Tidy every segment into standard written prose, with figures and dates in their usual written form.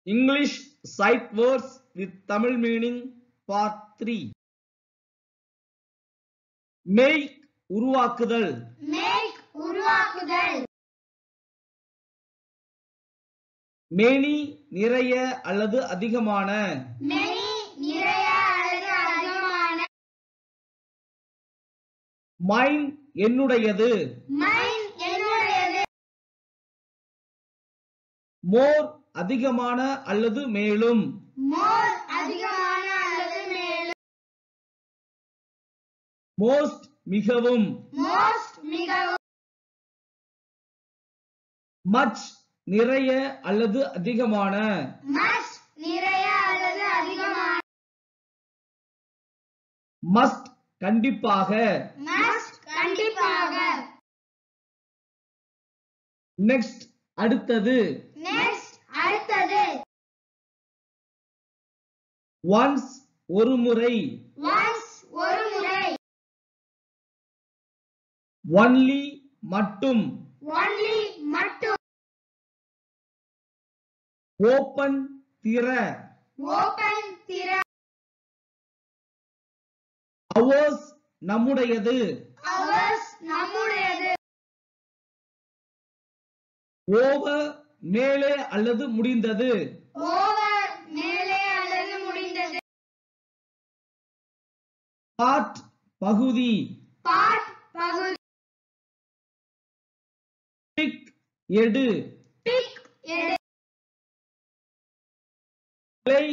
English sight words with Tamil meaning part 3. Make உருவாக்குதல். Make உருவாக்குதல். Many நிறைய அல்லது அதிகமான. Many நிறைய அல்லது அதிகமான. Mine என்னுடையது. Mine என்னுடையது. More அதிகமான அல்லது மேலும். More அதிகமான அல்லது மேலும். Most மிகவும். Most மிகவும். Much நிறைய அல்லது அதிகமான. Much நிறைய அல்லது அதிகமான. Must கண்டிப்பாக. Must கண்டிப்பாக. Next அடுத்தது. Next அடுத்தது. Once ஒரு முறை. Once ஒரு முறை. Only மட்டும். Only மட்டும். Open திற. Open திற. Ours நம்முடையது. Ours நம்முடையது. Over மேலே அல்லது முடிந்தது. Over மேலே அல்லது முடிந்தது. Part பகுதி. Part பகுதி. Pick எடு. Pick எடு. Play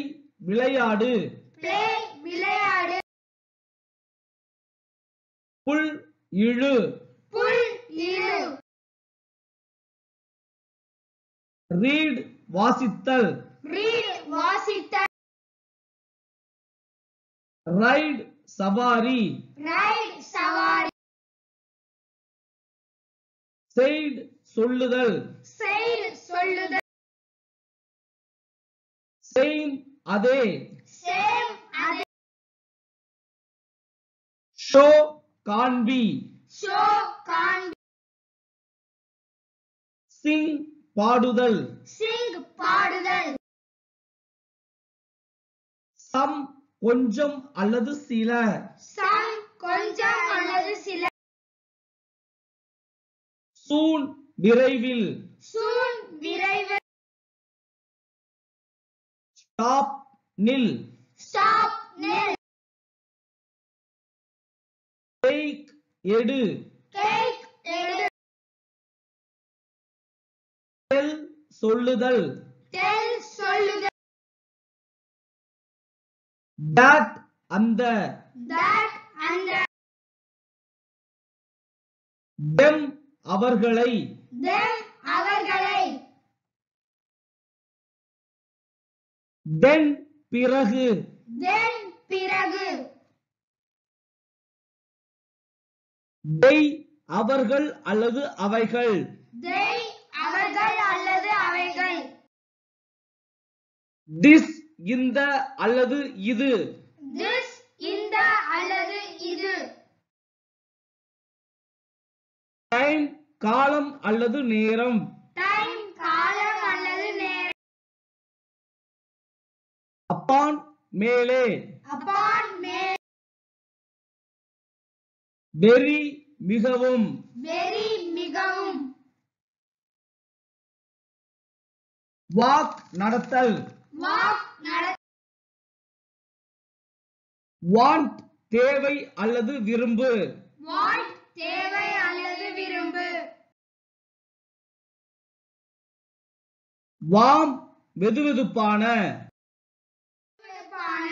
விளையாடு. Play விளையாடு. Pull இழு. Pull இழு. Read வாசித்தல். Read வாசித்தல். Ride சவாரி. Ride சவாரி. Said சொல்லுதல். Said சொல்லுதல். Same அதே. Same அதே. Show காண்பி. Show காண்பி. Sing பாடுதல். Sing பாடுதல். Some கொஞ்சம் அல்லது சில. Some கொஞ்சம் அல்லது சில. Soon விரைவில். Soon விரைவில். Stop நில். Stop நில். Take எடு. Take எடு. Tell சொல்லுதல். Tell சொல்லுதல். That அந்த. That அந்த. Them அவர்களை. Them அவர்களை. Then பிறகு. Then பிறகு. They அவர்கள் அல்லது அவைகள். They அவர்கள் அல்லது அவைகள். This இந்த அல்லது இது. This இந்த அல்லது இது. Time காலம் அல்லது நேரம். Time காலம் அல்லது நேரம். Upon மேலே. Upon மேல். Very மிகவும். Very மிகவும். Walk நடத்தல். Walk நட. Want தேவை அல்லது விரும்பு. Want தேவை அல்லது விரும்பு. Warm வெதுவெதுப்பான. வெதுவெதுப்பான.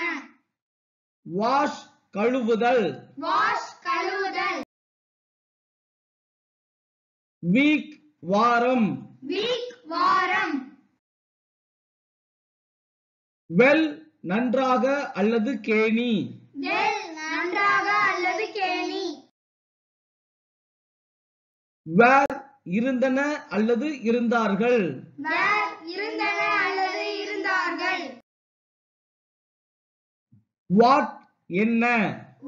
Wash கழுவுதல். Wash கழுவுதல். Week வாரம். Week வாரம். Well நன்றாக அல்லது கேணி. Well நன்றாக அல்லது கேணி. Where இருந்தன அல்லது இருந்தார்கள். Where இருந்தன அல்லது இருந்தார்கள். What என்ன.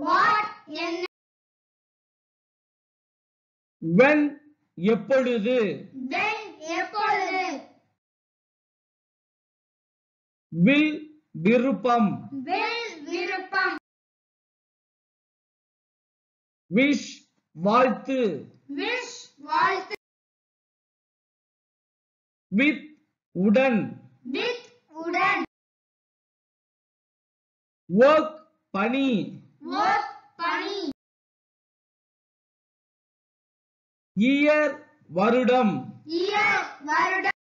What என்ன. When எப்பொழுது. When எப்பொழுது. வில் விருப்பம். வில் விருப்பம். விஷ் வாழ்த்து. விஷ் வாழ்த்து. வித் உடன். வித் உடன். ஒர்க் பணி. ஒர்க் பணி. இயர் வருடம். இயர் வருடம்.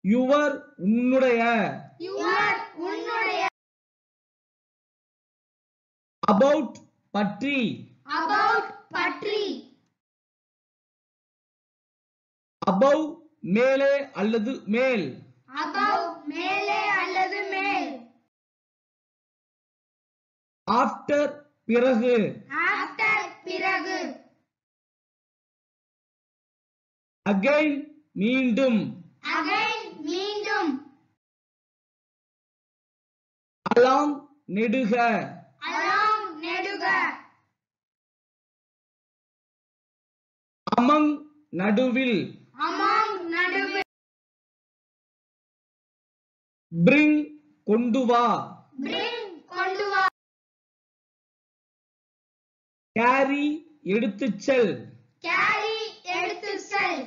யுவர் உன்னுடைய. யுவர் உன்னுடைய. அபவுட் பற்றி. அபவுட் பற்றி. அபவ் மேலே அல்லது மேல். அபவ் மேலே அல்லது மேல். ஆஃப்டர் பிறகு. ஆஃப்டர் பிறகு. அகைன் மீண்டும். அகைன் மீண்டும். அலாங் நெடுக. அலாங் நெடுக. அமங் நடுவில். அமாங் நடுவில். பிரிங் கொண்டு வா. பிரிங் கொண்டு வா. கேரி எடுத்துச் செல். கேரி எடுத்துச் செல்.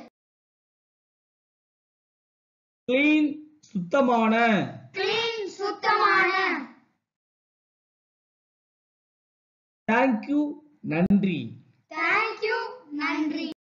கிளீன் சுத்தமான. கிளீன் சுத்தமான. தேங்க்யூ நன்றி. தேங்க்யூ நன்றி.